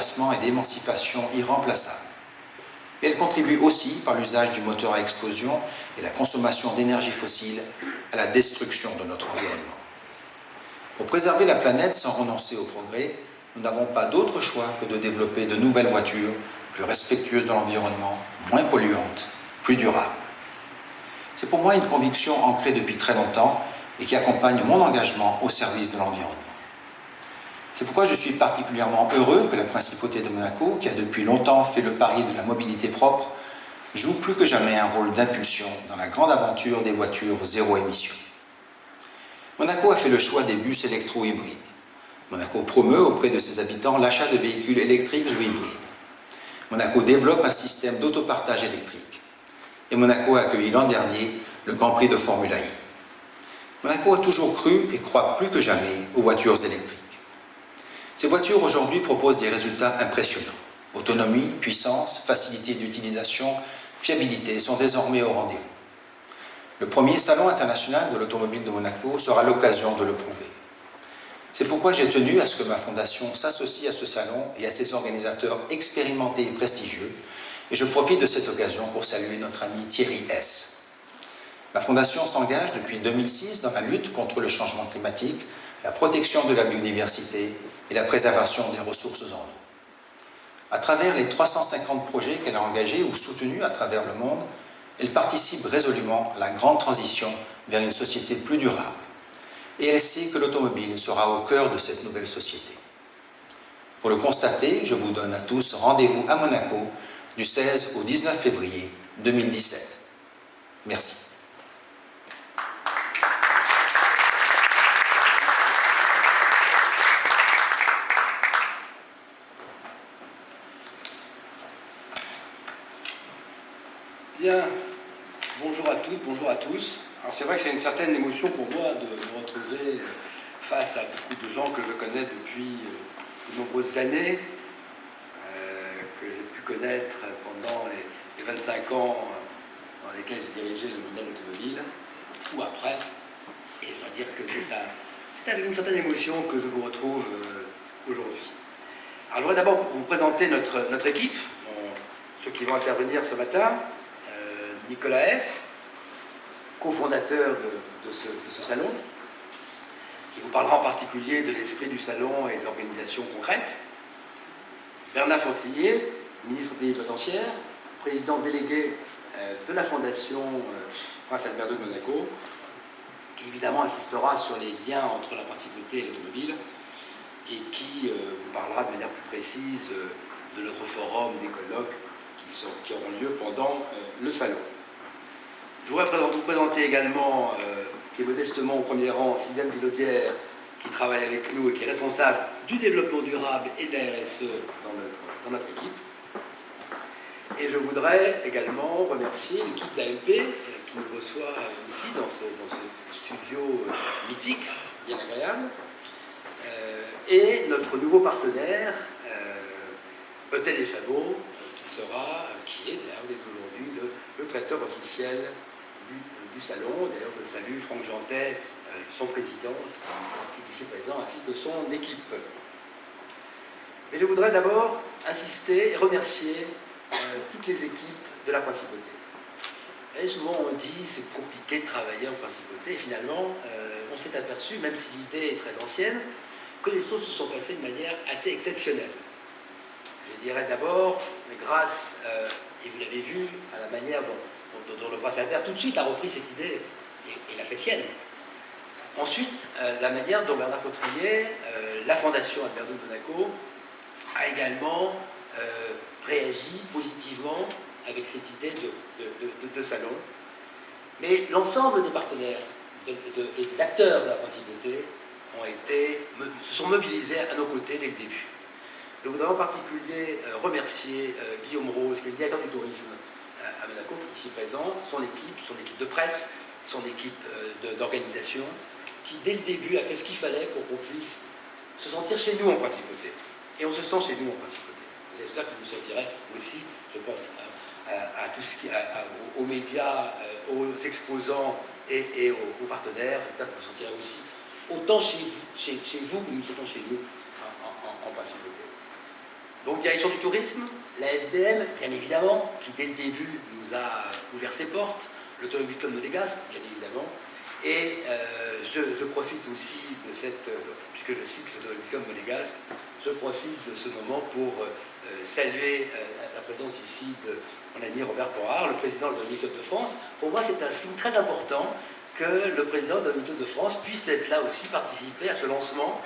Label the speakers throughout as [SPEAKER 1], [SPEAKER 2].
[SPEAKER 1] d'effacement et d'émancipation irremplaçable. Et elle contribue aussi, par l'usage du moteur à explosion et la consommation d'énergie fossile, à la destruction de notre environnement. Pour préserver la planète sans renoncer au progrès, nous n'avons pas d'autre choix que de développer de nouvelles voitures plus respectueuses de l'environnement, moins polluantes, plus durables. C'est pour moi une conviction ancrée depuis très longtemps et qui accompagne mon engagement au service de l'environnement. C'est pourquoi je suis particulièrement heureux que la Principauté de Monaco, qui a depuis longtemps fait le pari de la mobilité propre, joue plus que jamais un rôle d'impulsion dans la grande aventure des voitures zéro émission. Monaco a fait le choix des bus électro-hybrides. Monaco promeut auprès de ses habitants l'achat de véhicules électriques ou hybrides. Monaco développe un système d'autopartage électrique. Et Monaco a accueilli l'an dernier le Grand Prix de Formule 1. Monaco a toujours cru et croit plus que jamais aux voitures électriques. Ces voitures aujourd'hui proposent des résultats impressionnants. Autonomie, puissance, facilité d'utilisation, fiabilité sont désormais au rendez-vous. Le premier Salon international de l'automobile de Monaco sera l'occasion de le prouver. C'est pourquoi j'ai tenu à ce que ma fondation s'associe à ce salon et à ses organisateurs expérimentés et prestigieux, et je profite de cette occasion pour saluer notre ami Thierry S. Ma fondation s'engage depuis 2006 dans la lutte contre le changement climatique, la protection de la biodiversité et la préservation des ressources en eau. À travers les 350 projets qu'elle a engagés ou soutenus à travers le monde, elle participe résolument à la grande transition vers une société plus durable. Et elle sait que l'automobile sera au cœur de cette nouvelle société. Pour le constater, je vous donne à tous rendez-vous à Monaco du 16 au 19 février 2017. Merci.
[SPEAKER 2] Bien, bonjour à toutes, bonjour à tous. Alors c'est vrai que c'est une certaine émotion pour moi de me retrouver face à beaucoup de gens que je connais depuis de nombreuses années, que j'ai pu connaître pendant les 25 ans dans lesquels j'ai dirigé le modèle automobile, ou après. Et je dois dire que c'est avec une certaine émotion que je vous retrouve aujourd'hui. Alors je voudrais d'abord vous présenter notre équipe, ceux qui vont intervenir ce matin. Nicolas S., cofondateur de ce salon, qui vous parlera en particulier de l'esprit du salon et de l'organisation concrète. Bernard Fontrier, ministre plénipotentiaire, président délégué de la Fondation Prince Albert II de Monaco, qui évidemment insistera sur les liens entre la principauté et l'automobile et qui vous parlera de manière plus précise de notre forum, des colloques qui auront lieu pendant le salon. Je voudrais vous présenter également, qui est modestement au premier rang, Sylviane Villaudière, qui travaille avec nous et qui est responsable du développement durable et de la RSE dans notre équipe. Et je voudrais également remercier l'équipe d'AMP qui nous reçoit ici, dans ce studio mythique, bien agréable, et notre nouveau partenaire, Hôtel des Chameaux, qui est d'ailleurs dès aujourd'hui le traiteur officiel du salon. D'ailleurs, je salue Franck Jantet, son président, qui est ici présent, ainsi que son équipe. Mais je voudrais d'abord insister et remercier toutes les équipes de la Principauté. Et souvent on dit c'est compliqué de travailler en Principauté, et finalement on s'est aperçu, même si l'idée est très ancienne, que les choses se sont passées de manière assez exceptionnelle. Je dirais d'abord, mais grâce, et vous l'avez vu, à la manière dont le prince Albert tout de suite a repris cette idée et l'a fait sienne. Ensuite, la manière dont Bernard Fontrier, la Fondation Albert II de Monaco, a également réagi positivement avec cette idée de salon. Mais l'ensemble des partenaires et des acteurs de la Principauté se sont mobilisés à nos côtés dès le début. Je voudrais en particulier remercier Guillaume Rose, qui est le directeur du tourisme à Monaco, qui est ici présent, son équipe de presse, son équipe d'organisation, qui dès le début a fait ce qu'il fallait pour qu'on puisse se sentir chez nous en Principauté. Et on se sent chez nous en Principauté. J'espère que vous vous sentirez aussi, je pense, à tout ce qui, aux médias, aux exposants et aux partenaires. J'espère que vous vous sentirez aussi autant chez vous que nous nous sentons chez nous en Principauté. Donc direction du tourisme, la SBM, bien évidemment, qui dès le début nous a ouvert ses portes, l'Automobile Club monégasque, bien évidemment, et je profite aussi de cette, puisque je cite l'Automobile Club monégasque, je profite de ce moment pour saluer la présence ici de mon ami Robert Porard, le président de l'Automobile Club de France. Pour moi, c'est un signe très important que le président de l'Automobile Club de France puisse être là aussi, participer à ce lancement,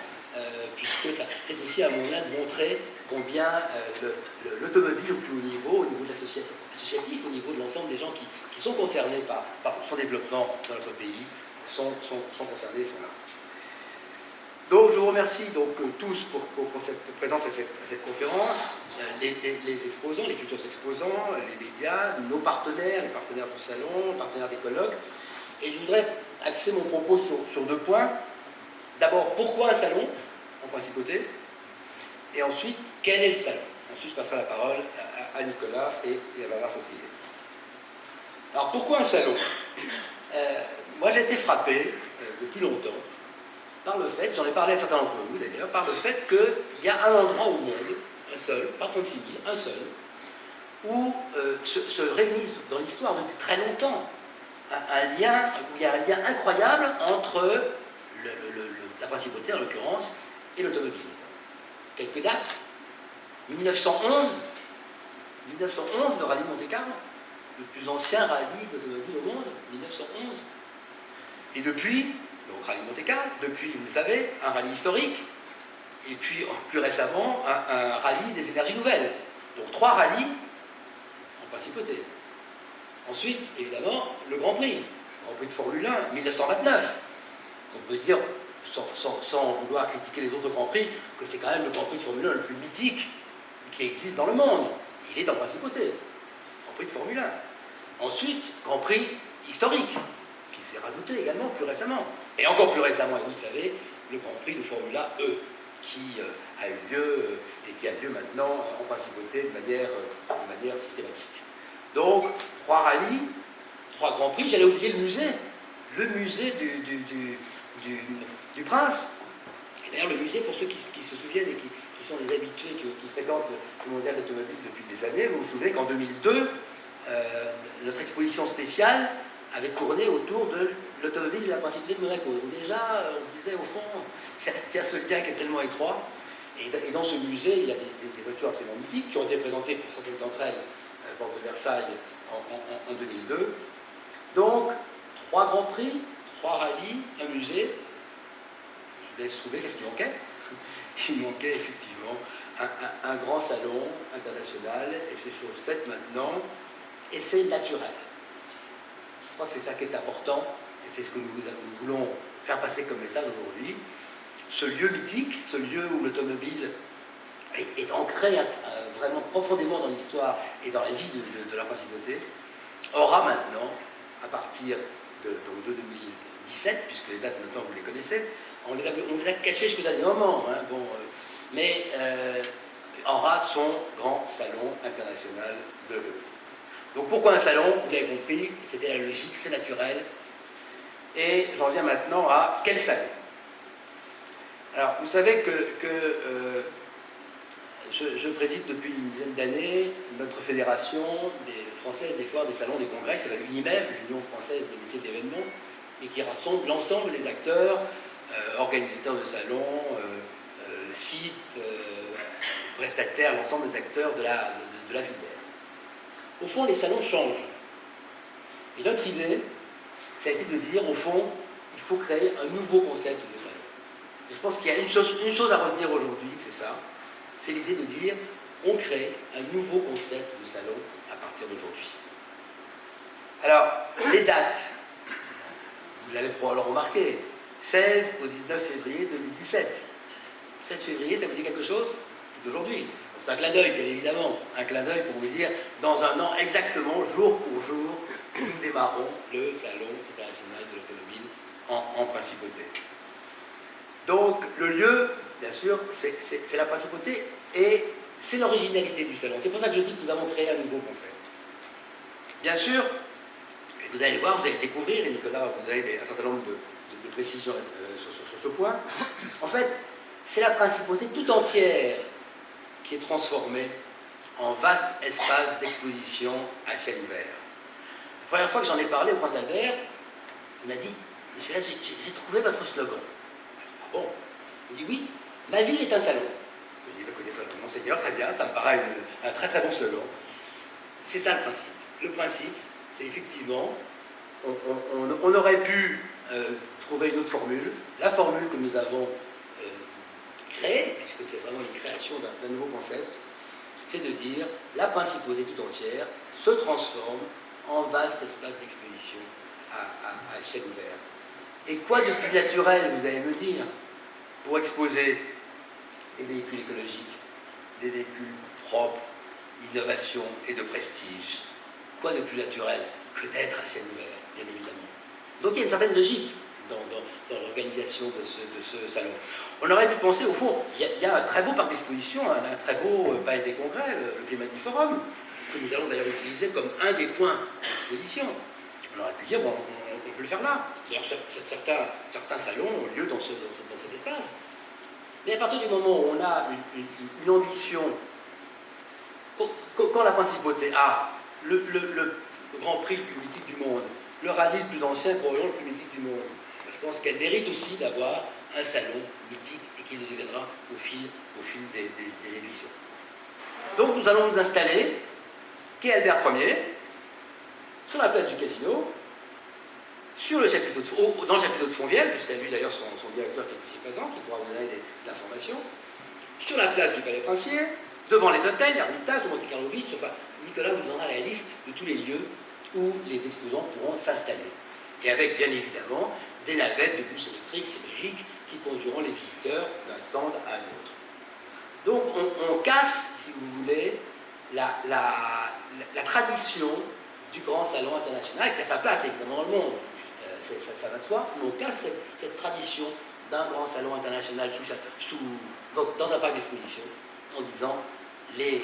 [SPEAKER 2] puisque c'est aussi un moyen de montrer combien l'automobile au plus haut niveau de l'associatif, au niveau de l'ensemble des gens qui sont concernés par son développement dans notre pays, sont concernés et sont là. Donc je vous remercie donc, tous pour cette présence à cette conférence, les exposants, les futurs exposants, les médias, nos partenaires, les partenaires du salon, les partenaires des colloques. Et je voudrais axer mon propos sur 2 points. D'abord, pourquoi un salon en principauté? Et ensuite, quel est le salon? Ensuite, je passerai la parole à Nicolas et à Bernard Fautrier. Alors, pourquoi un salon? Moi, j'ai été frappé depuis longtemps par le fait, j'en ai parlé à certains d'entre vous d'ailleurs, par le fait qu'il y a un endroit au monde, un seul, pas 36 000, un seul, où se réunissent dans l'histoire depuis très longtemps il y a un lien incroyable entre la principauté en l'occurrence et l'automobile. Quelques dates. 1911, le rallye de Monte-Carlo, le plus ancien rallye d'automobile au monde, 1911. Et depuis, donc rallye de Monte-Carlo, depuis, vous le savez, un rallye historique, et puis plus récemment, un rallye des énergies nouvelles. Donc 3 rallyes en principauté. Ensuite, évidemment, le Grand Prix de Formule 1, 1929. On peut dire, sans vouloir critiquer les autres Grands Prix, que c'est quand même le Grand Prix de Formule 1 le plus mythique qui existe dans le monde. Il est en principauté, Grand Prix de Formule 1. Ensuite, Grand Prix historique, qui s'est rajouté également plus récemment. Et encore plus récemment, et vous le savez, le Grand Prix de Formula E, qui a eu lieu et qui a lieu maintenant en principauté de manière systématique. Donc, 3 rallyes, 3 Grands Prix, j'allais oublier le musée du Prince. Et d'ailleurs, le musée, pour ceux qui se souviennent et qui sont des habitués, qui fréquentent le mondial d'automobile depuis des années, vous vous souvenez qu'en 2002, notre exposition spéciale avait tourné autour de l'automobile et la principauté de Monaco. Donc déjà, on se disait, au fond, il y a ce lien qui est tellement étroit. Et dans ce musée, il y a des voitures absolument mythiques qui ont été présentées pour certaines d'entre elles porte de Versailles en 2002. Donc, 3 Grands Prix, 3 rallyes, un musée. Je laisse trouver qu'est-ce qui manquait. Il manquait effectivement un grand salon international, et c'est chose faite maintenant, et c'est naturel. Je crois que c'est ça qui est important, et c'est ce que nous voulons faire passer comme message aujourd'hui. Ce lieu mythique, ce lieu où l'automobile est ancré vraiment profondément dans l'histoire et dans la vie de la principauté, aura maintenant, à partir de 2017, puisque les dates maintenant vous les connaissez, on les a cachées jusqu'au dernier moment, hein, mais aura son grand salon international de l'automobile. Donc pourquoi un salon? Vous l'avez compris, c'était la logique, c'est naturel. Et j'en viens maintenant à quel salon? Alors, vous savez que je préside depuis une dizaine d'années notre fédération française des foires, des salons, des congrès, qui s'appelle l'UNIMEV, l'Union française des métiers de l'événement, et qui rassemble l'ensemble des acteurs, organisateurs de salons, sites, prestataires, l'ensemble des acteurs de la filière. Au fond, les salons changent. Et notre idée, ça a été de dire, au fond, il faut créer un nouveau concept de salon. Et je pense qu'il y a une chose à retenir aujourd'hui, c'est ça. C'est l'idée de dire, on crée un nouveau concept de salon à partir d'aujourd'hui. Alors, les dates, vous l'avez probablement remarqué, 16 au 19 février 2017. 16 février, ça vous dit quelque chose? C'est aujourd'hui. C'est un clin d'œil, bien évidemment. Un clin d'œil pour vous dire, dans un an exactement, jour pour jour, nous démarrons le Salon international de l'automobile en principauté. Donc, le lieu, bien sûr, c'est la principauté et c'est l'originalité du salon. C'est pour ça que je dis que nous avons créé un nouveau concept. Bien sûr, vous allez voir, vous allez le découvrir, et Nicolas, vous avez un certain nombre de précisions sur ce point. En fait, c'est la principauté tout entière qui est transformé en vaste espace d'exposition à ciel ouvert. La première fois que j'en ai parlé au prince Albert, il m'a dit, monsieur Hess, j'ai trouvé votre slogan. Ah bon? Il dit oui, ma ville est un salon. Je dis, écoutez, monseigneur, très bien, ça me paraît un très très bon slogan. C'est ça le principe. Le principe, c'est effectivement, on aurait pu trouver une autre formule, la formule que nous avons créée, puisque c'est vraiment une création d'un nouveau concept, c'est de dire la principauté tout entière se transforme en vaste espace d'exposition à ciel ouvert. Et quoi de plus naturel, vous allez me dire, pour exposer des véhicules écologiques, des véhicules propres, d'innovation et de prestige? Quoi de plus naturel que d'être à ciel ouvert, bien évidemment. Donc il y a une certaine logique dans l'organisation de ce salon. On aurait pu penser, au fond, il y a un très beau parc d'exposition, un très beau palais des congrès, le Grimaldi Forum, que nous allons d'ailleurs utiliser comme un des points d'exposition. On aurait pu dire, bon, on peut le faire là. D'ailleurs, certains salons ont lieu dans cet espace. Mais à partir du moment où on a une ambition, quand la principauté a le grand prix le plus mythique du monde, le rallye le plus ancien, probablement le plus mythique du monde, je pense qu'elle mérite aussi d'avoir un salon mythique et qui le deviendra au fil des éditions. Donc nous allons nous installer, quai Albert Ier, sur la place du Casino, dans le chapiteau de Fonvielle, je vous ai vu d'ailleurs son directeur qui est ici présent, qui pourra vous donner des informations, sur la place du Palais Princier, devant les hôtels, l'Ermitage de Monte-Carlo Beach, enfin, Nicolas vous donnera la liste de tous les lieux où les exposants pourront s'installer. Et avec, bien évidemment, des navettes de bus électriques, c'est logique, qui conduiront les visiteurs d'un stand à un autre. Donc on casse, si vous voulez, la tradition du grand salon international, qui a sa place évidemment dans le monde, ça va de soi, mais on casse cette tradition d'un grand salon international dans un parc d'exposition, en disant les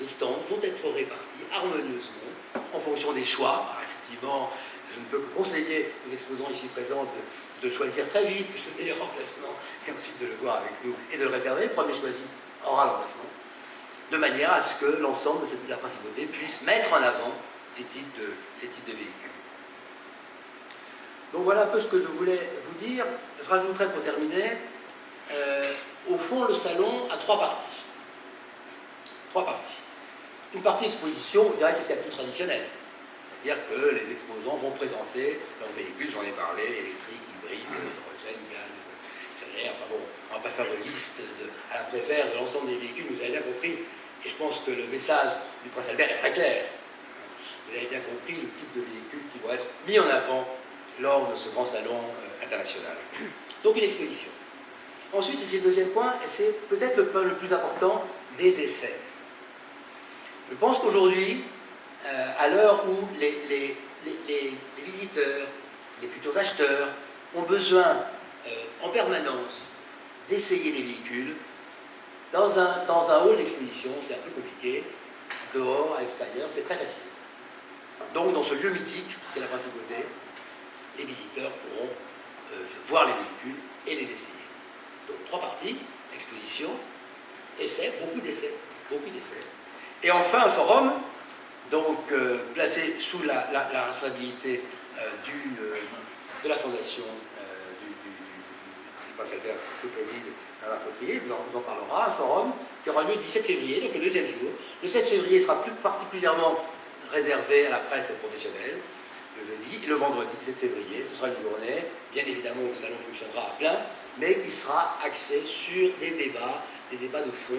[SPEAKER 2] stands vont être répartis harmonieusement en fonction des choix. Alors, effectivement, je ne peux que conseiller aux exposants ici présents de choisir très vite le meilleur emplacement et ensuite de le voir avec nous et de le réserver. Le premier choisi aura l'emplacement, de manière à ce que l'ensemble de la principauté puisse mettre en avant ces types de véhicules. Donc voilà un peu ce que je voulais vous dire. Je rajouterai pour terminer, au fond, le salon a trois parties. Une partie exposition, je dirais, c'est ce qu'il y a de plus traditionnel. C'est-à-dire que les exposants vont présenter leurs véhicules, j'en ai parlé, électriques, hybrides, hydrogène, gaz, solaire, enfin bon, on ne va pas faire de liste à la prévère de l'ensemble des véhicules, vous avez bien compris, et je pense que le message du prince Albert est très clair. Vous avez bien compris le type de véhicules qui vont être mis en avant lors de ce grand salon international. Donc une exposition. Ensuite, c'est le deuxième point, et c'est peut-être le point le plus important, des essais. Je pense qu'aujourd'hui, à l'heure où les visiteurs, les futurs acheteurs ont besoin en permanence d'essayer les véhicules, dans un hall d'exposition, c'est un peu compliqué, dehors, à l'extérieur, c'est très facile. Donc dans ce lieu mythique qu'est la principauté, les visiteurs pourront voir les véhicules et les essayer. Donc trois parties, exposition, essais, beaucoup d'essais. Et enfin un forum, donc placé sous la responsabilité de la fondation du prince Albert que préside Bernard Fautrier, vous en parlera, un forum qui aura lieu le 17 février, donc le deuxième jour. Le 16 février sera plus particulièrement réservé à la presse professionnelle, le jeudi, et le vendredi 17 février, ce sera une journée, bien évidemment où le salon fonctionnera à plein, mais qui sera axée sur des débats de fond,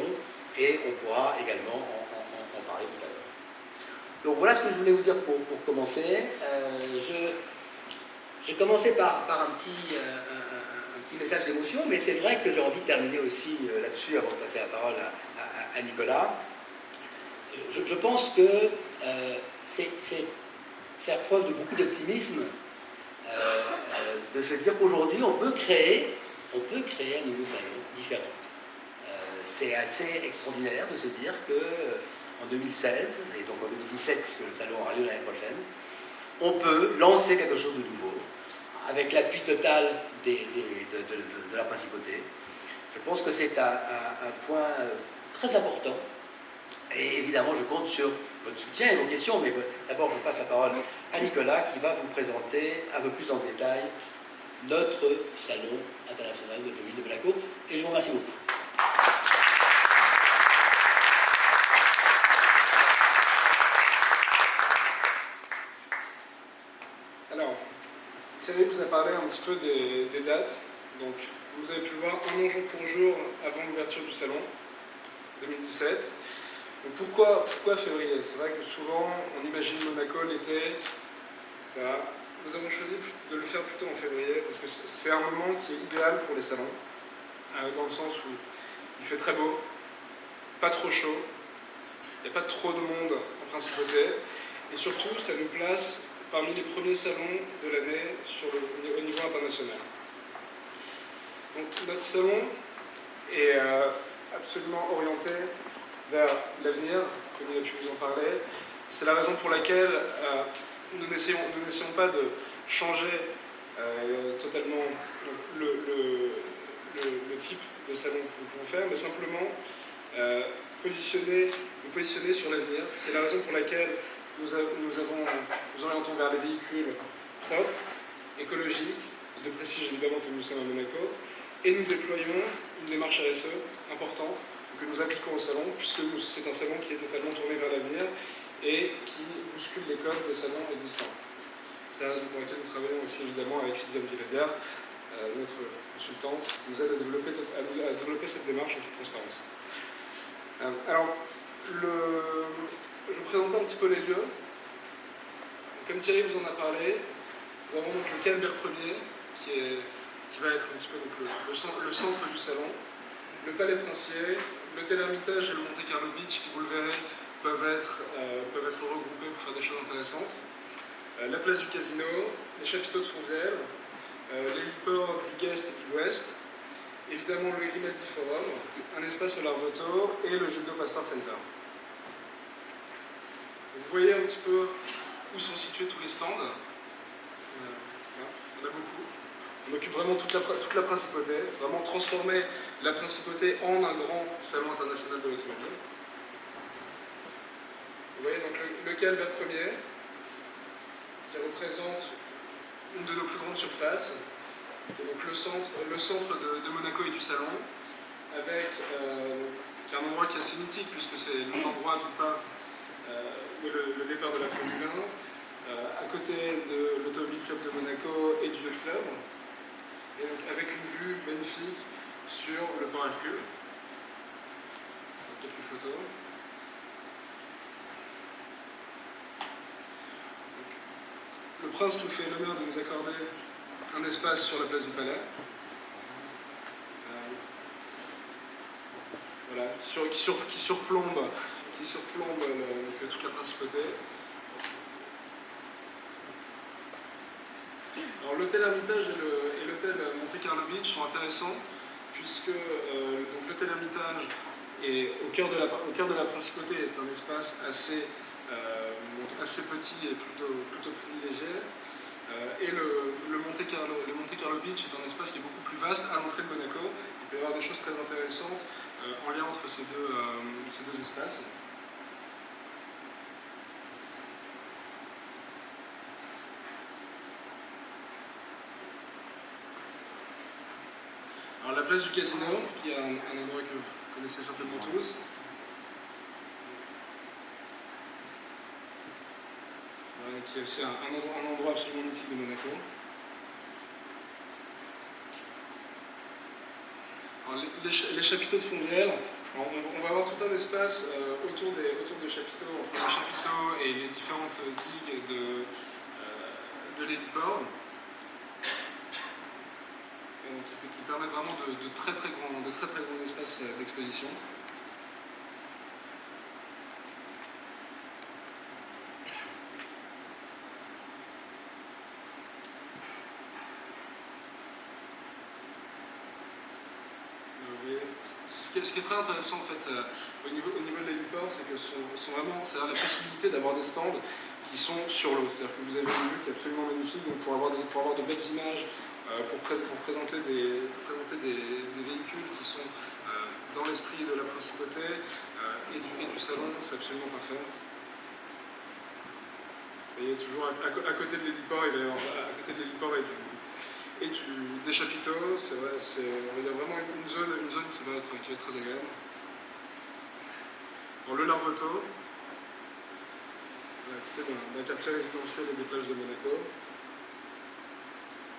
[SPEAKER 2] et on pourra également en parler tout à l'heure. Donc voilà ce que je voulais vous dire pour commencer. J'ai commencé par un petit message d'émotion, mais c'est vrai que j'ai envie de terminer aussi là-dessus avant de passer la parole à Nicolas. Je pense que c'est faire preuve de beaucoup d'optimisme, de se dire qu'aujourd'hui on peut créer un nouveau salon différent. C'est assez extraordinaire de se dire qu'en 2016, et donc en 2017, puisque le salon aura lieu l'année prochaine, on peut lancer quelque chose de nouveau, avec l'appui total de la principauté. Je pense que c'est un point très important. Et évidemment, je compte sur votre soutien et vos questions, mais d'abord, je passe la parole à Nicolas qui va vous présenter un peu plus en détail notre Salon international de l'automobile de Monaco. Et je vous remercie beaucoup.
[SPEAKER 3] Alors, Thierry vous a parlé un petit peu des dates. Donc, vous avez pu le voir un an jour pour jour avant l'ouverture du salon 2017. Donc pourquoi février? C'est vrai que souvent on imagine Monaco l'été. Nous avons choisi de le faire plutôt en février parce que c'est un moment qui est idéal pour les salons, dans le sens où il fait très beau, pas trop chaud, il n'y a pas trop de monde en principauté, et surtout ça nous place parmi les premiers salons de l'année au niveau international. Donc notre salon est absolument orienté vers l'avenir, comme il a pu vous en parler. C'est la raison pour laquelle nous n'essayons pas de changer totalement le type de salon que nous pouvons faire, mais simplement nous positionner sur l'avenir. C'est la raison pour laquelle nous orientons vers les véhicules propres, écologiques, de prestige évidemment comme nous sommes à Monaco, et nous déployons une démarche RSE importante que nous appliquons au salon, puisque c'est un salon qui est totalement tourné vers l'avenir et qui bouscule les codes des salons existants. C'est la raison pour laquelle nous travaillons aussi évidemment avec Sylviane Villadière, notre consultante, qui nous aide à développer cette démarche en toute transparence. Alors, je vais vous présenter un petit peu les lieux. Comme Thierry vous en a parlé, nous avons donc le quai Albert Ier, qui va être un petit peu donc, le centre du salon, le Palais Princier, l'hôtel Hermitage et le Monte Carlo Beach, qui vous le verrez, peuvent être regroupés pour faire des choses intéressantes. La place du Casino, les chapiteaux de Fontvieille, l'héliport d'Iguest et d'Ouest, évidemment le Grimaldi Forum, un espace au Larvoto et le Gildo Pastor Center. Vous voyez un petit peu où sont situés tous les stands. On a beaucoup. On occupe vraiment toute la principauté, vraiment transformer la principauté en un grand salon international de l'automobile. Vous voyez donc le quai Albert Ier, qui représente une de nos plus grandes surfaces, qui est donc le centre de Monaco et du salon, avec un endroit qui est assez mythique, puisque c'est l'endroit d'où part le départ de la Formule 1, à côté de l'Automobile Club de Monaco et du Yacht Club, et donc avec une vue magnifique sur le port Hercule. Quelques photos. Le prince nous fait l'honneur de nous accorder un espace sur la place du Palais. Voilà, qui surplombe toute la principauté. Alors l'hôtel Hermitage et l'hôtel Monte Carlo Beach sont intéressants puisque l'hôtel Hermitage est au cœur de la principauté, est un espace assez petit et plutôt privilégié. Et le Monte Carlo Beach est un espace qui est beaucoup plus vaste à l'entrée de Monaco. Il peut y avoir des choses très intéressantes en lien entre ces deux espaces. Alors la place du Casino, qui est un endroit que vous connaissez certainement tous. Voilà, qui est aussi un endroit absolument mythique de Monaco. Alors, les chapiteaux de Fontvieille, on va avoir tout un espace autour des chapiteaux, entre les chapiteaux et les différentes digues de l'héliport. Qui permettent vraiment de très grands espaces d'exposition. Ce qui est très intéressant en fait au niveau de l'héliport, c'est que c'est la possibilité d'avoir des stands qui sont sur l'eau. C'est-à-dire que vous avez une vue qui est absolument magnifique, donc pour avoir de belles images, pour présenter des véhicules qui sont dans l'esprit de la principauté et du salon, c'est absolument parfait. Vous voyez, toujours à côté de l'héliport, à côté de l'héliport des chapiteaux, c'est vrai, on va dire vraiment une zone qui va être très agréable. Bon, le Larvoto, à côté d'un quartier résidentiel et des plages de Monaco.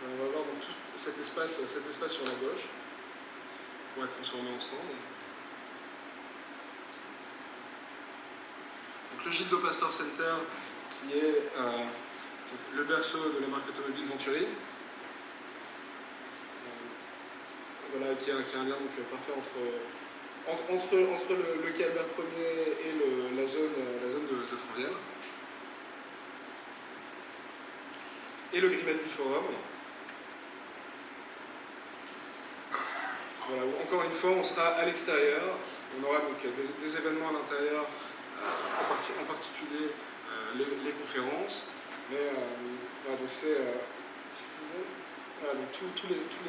[SPEAKER 3] On va voir donc tout cet espace sur la gauche pour être transformé en stand. Donc, le Gildo Pastor Center, qui est le berceau de la marque automobile Venturi. Voilà, qui a un lien donc, parfait entre le quai Albert Ier et la zone de Fontvieille. Et le Grimaldi Forum. Voilà, où, encore une fois, on sera à l'extérieur. On aura donc des événements à l'intérieur, en particulier les conférences. Mais voilà, donc c'est voilà, donc tout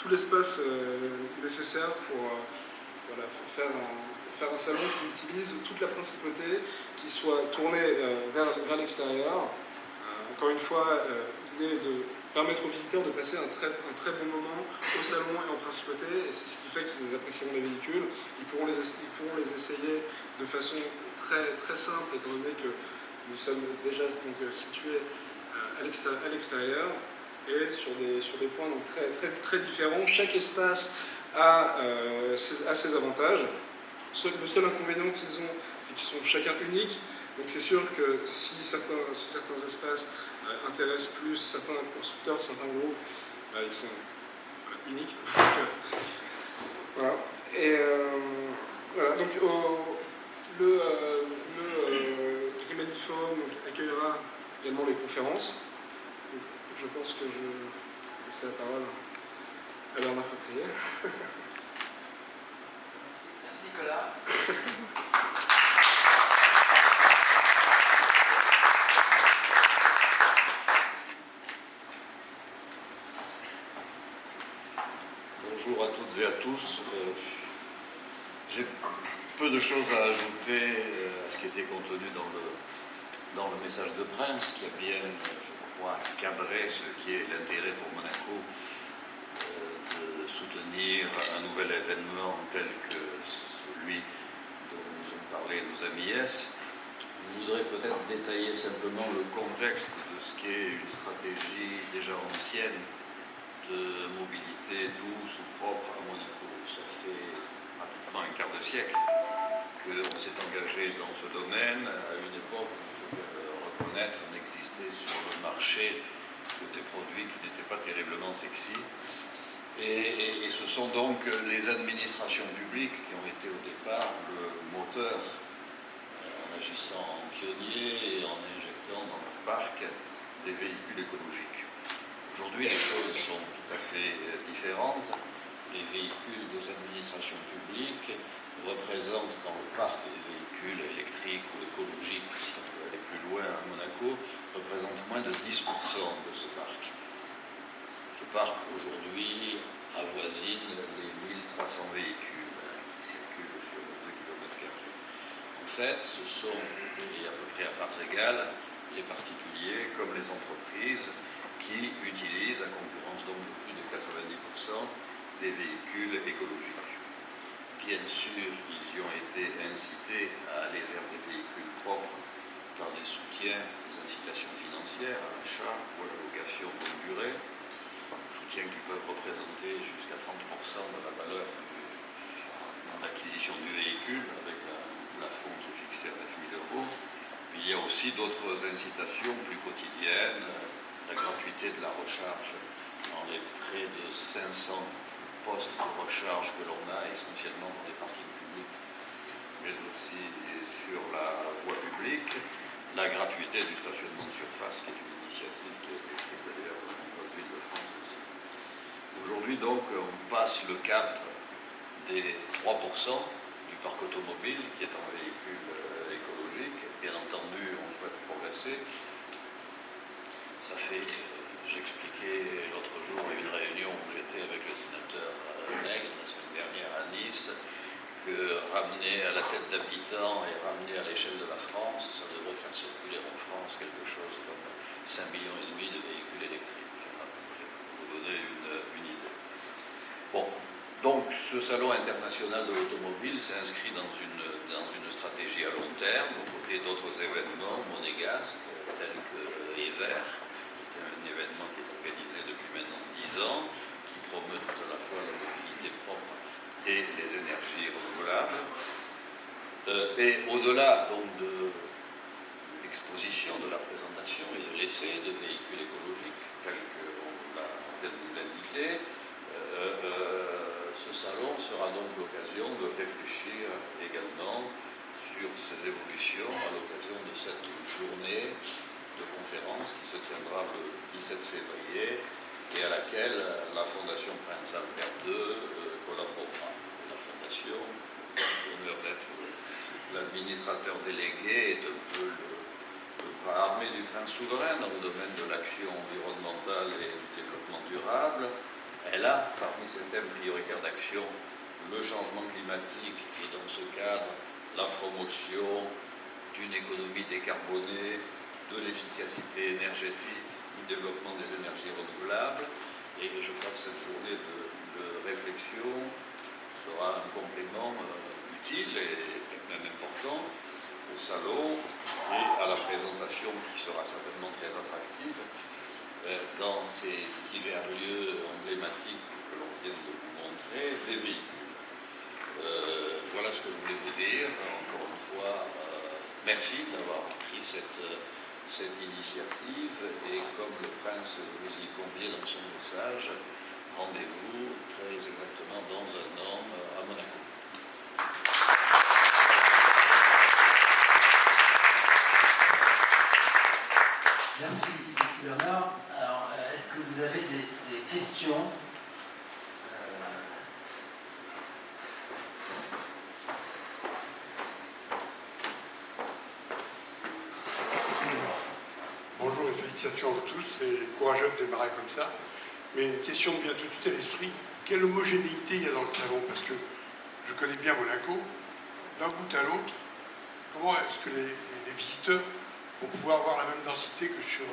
[SPEAKER 3] l'espace nécessaire pour voilà, faire un salon qui utilise toute la principauté, qui soit tourné vers l'extérieur. Encore une fois, l'idée est de permettre aux visiteurs de passer un très bon moment au salon et en principauté, et c'est ce qui fait qu'ils apprécieront les véhicules. Ils pourront les essayer de façon très simple, étant donné que nous sommes déjà donc, situés à l'extérieur et sur des points donc, très différents. Chaque espace a ses avantages. Le seul inconvénient qu'ils ont, c'est qu'ils sont chacun uniques. Donc c'est sûr que si certains espaces intéressent plus certains constructeurs, certains groupes, ils sont uniques. Voilà. Et voilà. Donc le Grimaldi Forum accueillera également les conférences. Donc, je pense que je vais laisser la parole à Bernard Fatrier.
[SPEAKER 4] Merci Nicolas.
[SPEAKER 5] Bonjour à toutes et à tous. J'ai peu de choses à ajouter à ce qui était contenu dans le message de Prince, qui a bien, je crois, cadré ce qui est l'intérêt pour Monaco de soutenir un nouvel événement tel que celui dont nous ont parlé nos amis Yes. Je voudrais peut-être détailler simplement le contexte de ce qu'est une stratégie déjà ancienne de mobilité douce ou propre à Monaco. Ça fait pratiquement un quart de siècle qu'on s'est engagé dans ce domaine à une époque où, il faut reconnaître, n'existait sur le marché que des produits qui n'étaient pas terriblement sexy. Et ce sont donc les administrations publiques qui ont été au départ le moteur en agissant en pionnier et en injectant dans leur parc des véhicules écologiques. Aujourd'hui, les choses sont tout à fait différentes. Les véhicules des administrations publiques représentent dans le parc des véhicules électriques ou écologiques, si on peut aller plus loin à Monaco, représentent moins de 10% de ce parc. Ce parc, aujourd'hui, avoisine les 1300 véhicules qui circulent sur 2 km². En fait, ce sont, et à peu près à parts égales, les particuliers comme les entreprises qui utilisent, à concurrence donc de plus de 90%, des véhicules écologiques. Bien sûr, ils y ont été incités à aller vers des véhicules propres par des soutiens, des incitations financières à l'achat ou à la location longue durée, soutiens qui peuvent représenter jusqu'à 30% de la valeur d'acquisition du véhicule, avec un plafond qui est fixé à 9 000 €. Puis il y a aussi d'autres incitations plus quotidiennes, la gratuité de la recharge dans les près de 500 postes de recharge que l'on a, essentiellement dans les parkings publics, mais aussi sur la voie publique, la gratuité du stationnement de surface, qui est une initiative qui a été prise d'ailleurs dans de nombreuses villes de France aussi. Aujourd'hui, donc, on passe le cap des 3% du parc automobile qui est un véhicule écologique. Bien entendu, on souhaite progresser. Ça fait, j'expliquais l'autre jour à une réunion où j'étais avec le sénateur Nègre la semaine dernière à Nice, l'échelle de la France, ça devrait faire circuler en France quelque chose comme 5,5 millions de véhicules électriques, à peu près, pour vous donner une idée. Bon, donc ce salon international de l'automobile s'inscrit dans une stratégie à long terme, aux côtés d'autres événements monégasques, tels que EVER, qui est un événement qui est organisé depuis maintenant 10 ans, qui promeut tout à la fois la mobilité propre et les énergies renouvelables. Et au-delà donc de l'exposition, de la présentation et de l'essai de véhicules écologiques, tels qu'on vient de nous l'indiquer, ce salon sera donc l'occasion de réfléchir également sur ces évolutions à l'occasion de cette journée de conférence qui se tiendra le 17 février et à laquelle la Fondation Prince Albert II collaborera. La Fondation, l'honneur d'être l'administrateur délégué, est un peu le bras armé du prince souverain dans le domaine de l'action environnementale et du développement durable. Elle a, parmi ses thèmes prioritaires d'action, le changement climatique et dans ce cadre, la promotion d'une économie décarbonée, de l'efficacité énergétique, du développement des énergies renouvelables. Et je crois que cette journée de réflexion sera un complément utile et peut-être même important au salon et à la présentation qui sera certainement très attractive dans ces divers lieux emblématiques que l'on vient de vous montrer, des véhicules. Voilà ce que je voulais vous dire. Encore une fois, merci d'avoir pris cette initiative et comme le prince vous y conviait dans son message, rendez-vous très exactement dans un an à Monaco.
[SPEAKER 6] Merci Bernard. Alors, est-ce que vous avez des questions?
[SPEAKER 7] Bonjour et félicitations à vous tous, c'est courageux de démarrer comme ça. Mais une question me vient tout de suite à l'esprit. Quelle homogénéité il y a dans le salon? Parce que je connais bien Monaco, d'un bout à l'autre. Comment est-ce que les visiteurs vont pouvoir avoir la même densité que sur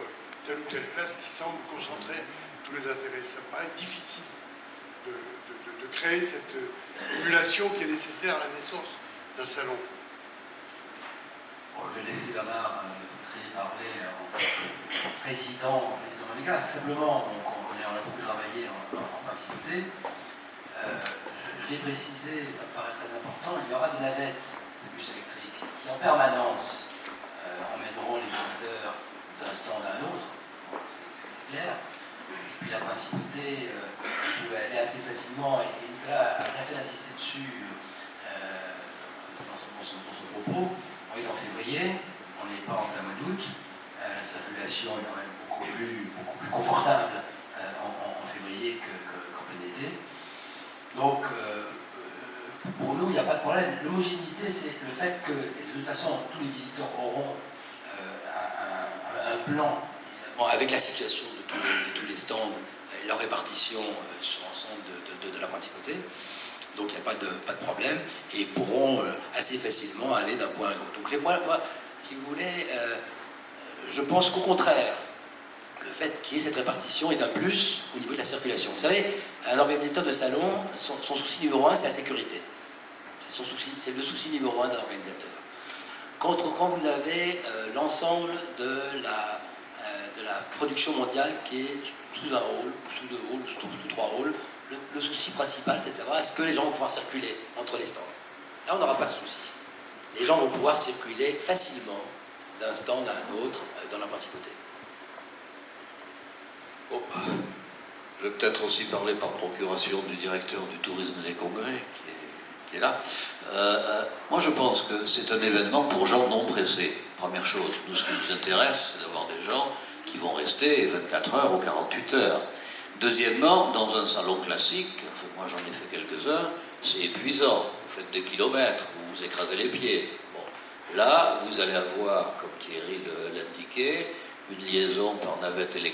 [SPEAKER 7] telle ou telle place qui semble concentrer tous les intérêts? Ça me paraît difficile de créer cette émulation qui est nécessaire à la naissance d'un salon.
[SPEAKER 6] Bon, je vais laisser Bernard parler en président monégasque. Simplement, on a beaucoup travaillé en principauté. Je l'ai précisé, ça me paraît très important, il y aura des navettes de bus électriques qui en permanence emmèneront les visiteurs d'un stand à un autre. Bon, c'est clair. Puis la principauté pouvait aller assez facilement, et Nicolas a bien fait d'insister dessus dans son propos. On est en février, on n'est pas en plein mois d'août, la circulation est quand même beaucoup plus confortable en février qu'en plein été. Donc, pour nous, il n'y a pas de problème. L'homogénéité, c'est le fait que, de toute façon, tous les visiteurs auront un plan, évidemment, avec la situation de tous les stands et leur répartition sur l'ensemble de la principauté. Donc, il n'y a pas de problème. Et ils pourront assez facilement aller d'un point à l'autre. Donc, moi, si vous voulez, je pense qu'au contraire, le fait qu'il y ait cette répartition est un plus au niveau de la circulation. Vous savez, un organisateur de salon, son souci numéro un, c'est la sécurité. C'est le souci numéro un d'un organisateur. Quand vous avez l'ensemble de la production mondiale qui est sous un rôle, sous deux rôles, sous trois rôles, le souci principal, c'est de savoir est-ce que les gens vont pouvoir circuler entre les stands. Là, on n'aura pas de souci. Les gens vont pouvoir circuler facilement d'un stand à un autre dans la principauté.
[SPEAKER 5] Bon, je vais peut-être aussi parler par procuration du directeur du tourisme des congrès qui est là. Moi, je pense que c'est un événement pour gens non pressés. Première chose, nous, ce qui nous intéresse, c'est d'avoir des gens qui vont rester 24 heures ou 48 heures. Deuxièmement, dans un salon classique, enfin, moi j'en ai fait quelques-uns, c'est épuisant. Vous faites des kilomètres, vous vous écrasez les pieds. Bon. Là, vous allez avoir, comme Thierry l'indiquait, une liaison par navette électrique